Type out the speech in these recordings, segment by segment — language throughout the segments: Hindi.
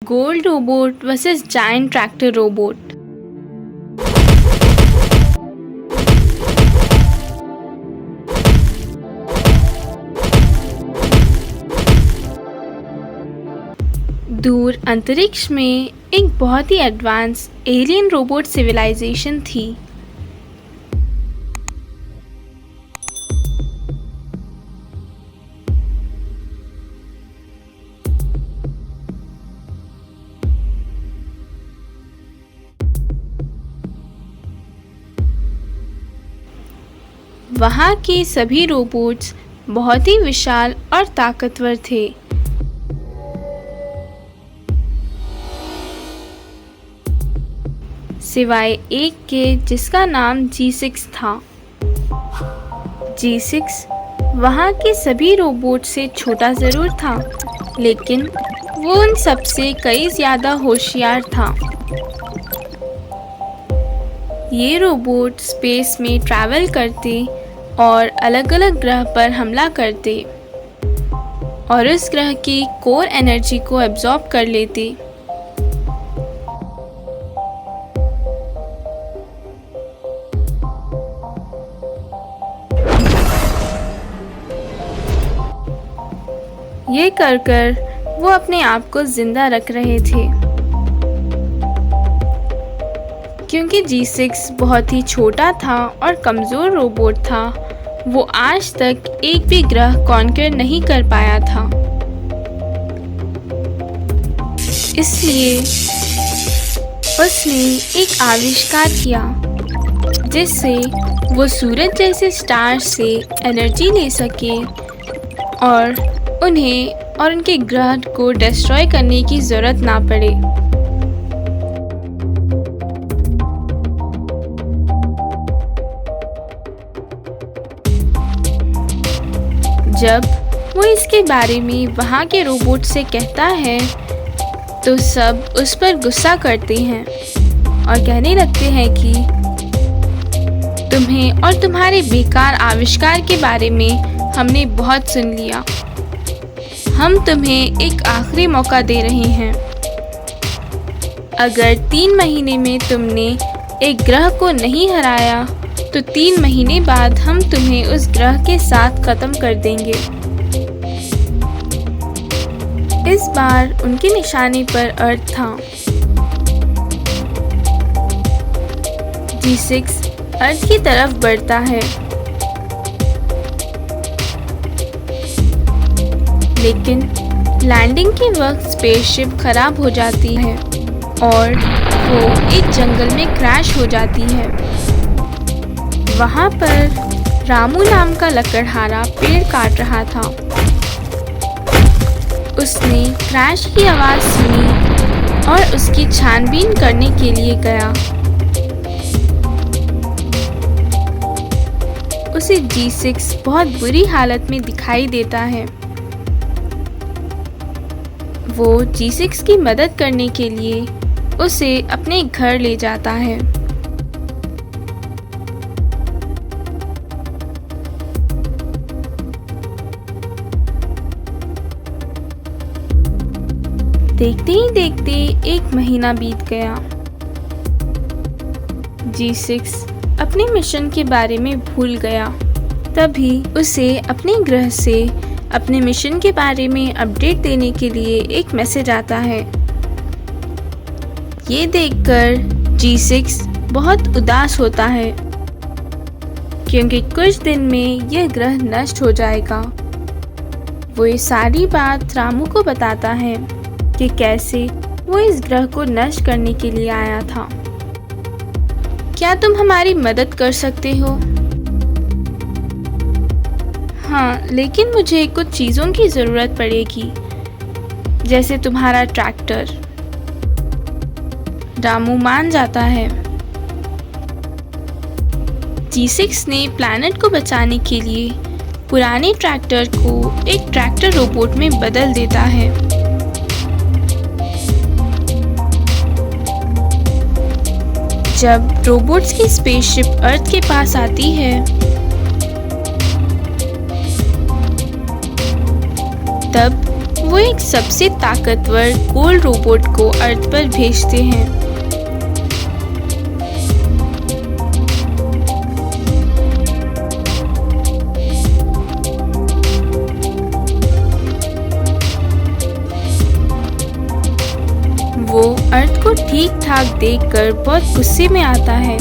Gold robot versus giant tractor robot. दूर अंतरिक्ष में एक बहुत ही एडवांस एलियन रोबोट सिविलाइजेशन थी। वहाँ के सभी रोबोट्स बहुत ही विशाल और ताकतवर थे। सिवाय एक के जिसका नाम G6 था। G6 वहाँ के सभी रोबोट से छोटा ज़रूर था, लेकिन वो उन सबसे कई ज़्यादा होशियार था। ये रोबोट स्पेस में ट्रैवल करते और अलग-अलग ग्रह पर हमला करते और उस ग्रह की कोर एनर्जी को एब्जॉर्ब कर लेते। ये कर वो अपने आप को जिंदा रख रहे थे। क्योंकि G6 बहुत ही छोटा था और कमज़ोर रोबोट था, वो आज तक एक भी ग्रह कॉन्कर नहीं कर पाया था। इसलिए उसने एक आविष्कार किया जिससे वो सूरज जैसे स्टार से एनर्जी ले सके और उन्हें और उनके ग्रह को डिस्ट्रॉय करने की ज़रूरत ना पड़े। जब वो इसके बारे में वहाँ के रोबोट से कहता है तो सब उस पर गुस्सा करते हैं और कहने लगते हैं कि तुम्हें और तुम्हारे बेकार आविष्कार के बारे में हमने बहुत सुन लिया। हम तुम्हें एक आखिरी मौका दे रहे हैं। अगर 3 महीने में तुमने एक ग्रह को नहीं हराया तो 3 महीने बाद हम तुम्हें उस ग्रह के साथ खत्म कर देंगे। इस बार उनके निशाने पर अर्थ था। G6 अर्थ की तरफ बढ़ता है, लेकिन लैंडिंग के वक्त स्पेसशिप खराब हो जाती है और वो एक जंगल में क्रैश हो जाती है। वहाँ पर रामू नाम का लकड़हारा पेड़ काट रहा था। उसने क्रैश की आवाज़ सुनी और उसकी छानबीन करने के लिए गया। उसे G6 बहुत बुरी हालत में दिखाई देता है। वो G6 की मदद करने के लिए उसे अपने घर ले जाता है। देखते ही देखते 1 महीना बीत गया। G6 अपने मिशन के बारे में भूल गया। तभी उसे अपने ग्रह से अपने मिशन के बारे में अपडेट देने के लिए एक मैसेज आता है। ये देखकर G6 बहुत उदास होता है क्योंकि कुछ दिन में यह ग्रह नष्ट हो जाएगा। वो ये सारी बात रामू को बताता है कि कैसे वो इस ग्रह को नष्ट करने के लिए आया था। क्या तुम हमारी मदद कर सकते हो? हाँ, लेकिन मुझे कुछ चीज़ों की ज़रूरत पड़ेगी, जैसे तुम्हारा ट्रैक्टर। रामू मान जाता है। G6 ने प्लैनेट को बचाने के लिए पुराने ट्रैक्टर को एक ट्रैक्टर रोबोट में बदल देता है। जब रोबोट्स की स्पेसशिप अर्थ के पास आती है तब वो एक सबसे ताकतवर गोल्ड रोबोट को अर्थ पर भेजते हैं। वो अर्थ को ठीक ठाक देखकर बहुत गुस्से में आता है।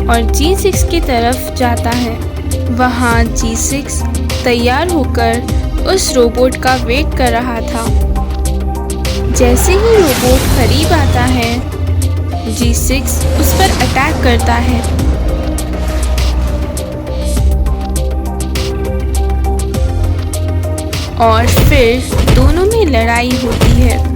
और G6 की तरफ जाता है। वहाँ G6 तैयार होकर उस रोबोट का वेट कर रहा था। जैसे ही रोबोट करीब आता है, G6 उस पर अटैक करता है। और फिर दोनों में लड़ाई होती है।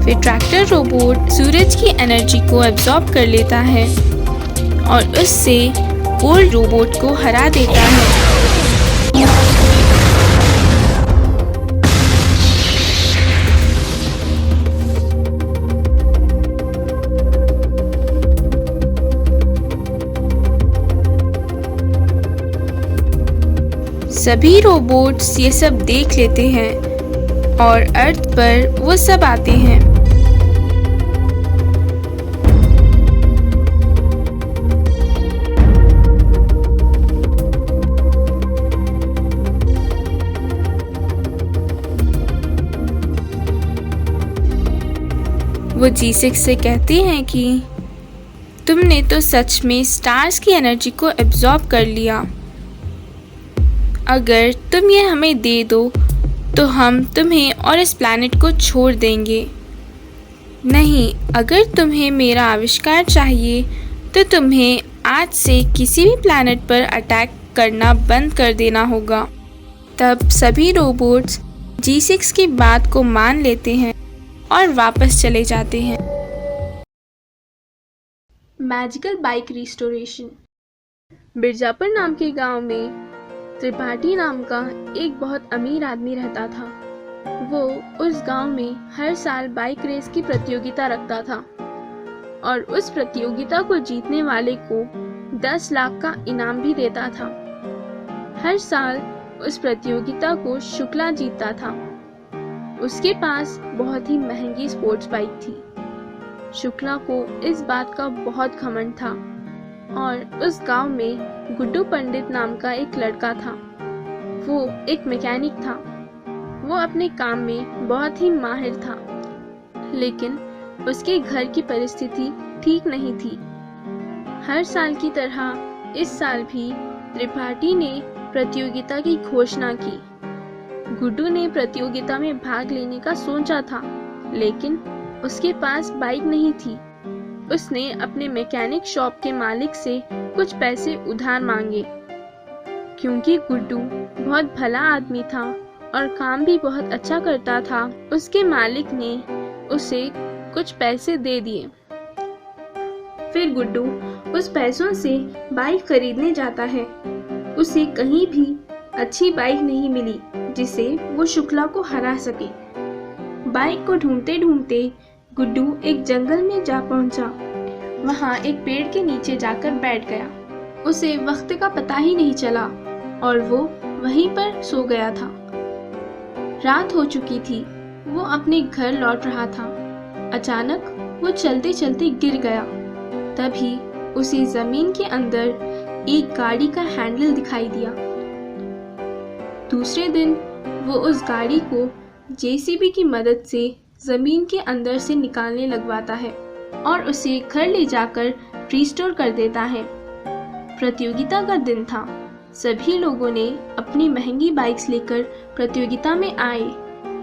फिर ट्रैक्टर रोबोट सूरज की एनर्जी को एब्जॉर्ब कर लेता है और उससे गोल्ड रोबोट को हरा देता है। सभी रोबोट्स ये सब देख लेते हैं और अर्थ पर वो सब आते हैं। वो G6 से कहते हैं कि तुमने तो सच में स्टार्स की एनर्जी को एब्जॉर्ब कर लिया। अगर तुम ये हमें दे दो तो हम तुम्हें और इस प्लैनेट को छोड़ देंगे। नहीं, अगर तुम्हें मेरा आविष्कार चाहिए तो तुम्हें आज से किसी भी प्लैनेट पर अटैक करना बंद कर देना होगा। तब सभी रोबोट्स G6 की बात को मान लेते हैं और वापस चले जाते हैं। Magical bike restoration. बिरजापुर नाम के गांव में त्रिपाठी नाम का एक बहुत अमीर आदमी रहता था। वो उस गांव में हर साल बाइक रेस की प्रतियोगिता रखता था और उस प्रतियोगिता को जीतने वाले को 10 लाख का इनाम भी देता था। हर साल उस प्रतियोगिता को शुक्ला जीतता था। उसके पास बहुत ही महंगी स्पोर्ट्स बाइक थी। शुक्ला को इस बात का बहुत घमंड था और उस गांव में गुड्डू पंडित नाम का एक लड़का था। वो एक मैकेनिक था। वो अपने काम में बहुत ही माहिर था, लेकिन उसके घर की परिस्थिति ठीक नहीं थी। हर साल की तरह इस साल भी त्रिपाठी ने प्रतियोगिता की घोषणा की। गुड्डू ने प्रतियोगिता में भाग लेने का सोचा था, लेकिन उसके पास बाइक नहीं थी। उसने अपने मैकेनिक शॉप के मालिक से कुछ पैसे उधार मांगे। क्योंकि गुड्डू बहुत भला आदमी था और काम भी बहुत अच्छा करता था, उसके मालिक ने उसे कुछ पैसे दे दिए। फिर गुड्डू उस पैसों से बाइक खरीदने जाता है। उसे कहीं भी अच्छी बाइक नहीं मिली जिसे वो शुक्ला को हरा सके। बाइक को ढूंढते ढूंढते गुड्डू एक जंगल में जा पहुंचा। वहां एक पेड़ के नीचे जाकर बैठ गया। उसे वक्त का पता ही नहीं चला और वो वहीं पर सो गया था। रात हो चुकी थी। वो अपने घर लौट रहा था। अचानक वो चलते चलते गिर गया। तभी उसे जमीन के अंदर एक गाड़ी का हैंडल दिखाई दिया। दूसरे दिन वो उस गाड़ी को जेसीबी की मदद से जमीन के अंदर से निकालने लगवाता है और उसे घर ले जाकर रिस्टोर कर देता है। प्रतियोगिता का दिन था। सभी लोगों ने अपनी महंगी बाइक्स लेकर प्रतियोगिता में आए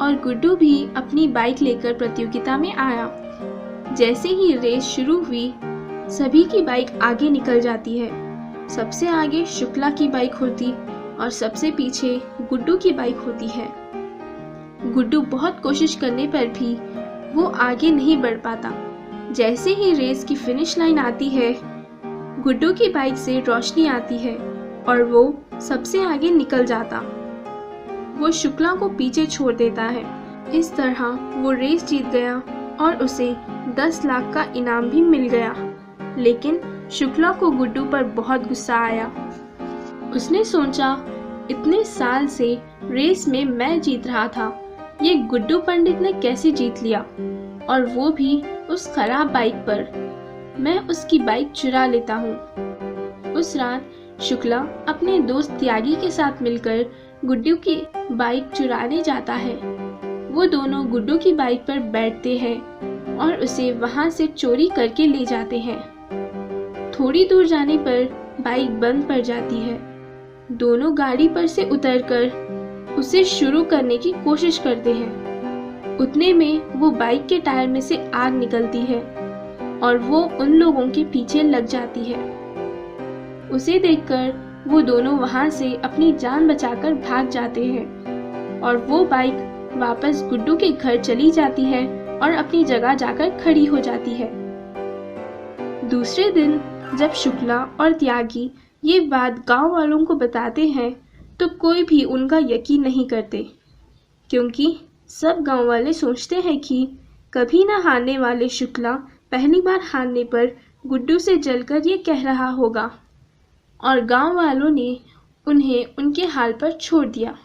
और गुड्डू भी अपनी बाइक लेकर प्रतियोगिता में आया। जैसे ही रेस शुरू हुई, सभी की बाइक आगे निकल जाती है। सबसे आगे शुक्ला की बाइक होती और सबसे पीछे गुड्डू की बाइक होती है। गुड्डू बहुत कोशिश करने पर भी वो आगे नहीं बढ़ पाता। जैसे ही रेस की फिनिश लाइन आती है, गुड्डू की बाइक से रोशनी आती है और वो सबसे आगे निकल जाता। वो शुक्ला को पीछे छोड़ देता है। इस तरह वो रेस जीत गया और उसे 10 लाख का इनाम भी मिल गया। लेकिन शुक्ला को गुड्डू पर बहुत गुस्सा आया। उसने सोचा, इतने साल से रेस में मैं जीत रहा था, ये गुड्डू पंडित ने कैसे जीत लिया, और वो भी उस खराब बाइक पर। मैं उसकी बाइक चुरा लेता हूँ। उस रात शुक्ला अपने दोस्त त्यागी के साथ मिलकर गुड्डू की बाइक चुराने जाता है। वो दोनों गुड्डू की बाइक पर बैठते हैं और उसे वहां से चोरी करके ले जाते हैं। थोड़ी दूर जाने पर बाइक बंद पड़ जाती है। दोनों गाड़ी पर से उतरकर उसे शुरू करने की कोशिश करते हैं। उतने में वो बाइक के टायर में से आग निकलती है और वो उन लोगों के पीछे लग जाती है। उसे देखकर वो दोनों वहां से अपनी जान बचाकर भाग जाते हैं और वो बाइक वापस गुड्डू के घर चली जाती है और अपनी जगह जाकर खड़ी हो जाती है। दूसरे दिन जब शुक्ला और त्यागी ये बात गांव वालों को बताते हैं तो कोई भी उनका यकीन नहीं करते, क्योंकि सब गांव वाले सोचते हैं कि कभी न हारने वाले शुक्ला पहली बार हारने पर गुड्डू से जलकर ये कह रहा होगा, और गांव वालों ने उन्हें उनके हाल पर छोड़ दिया।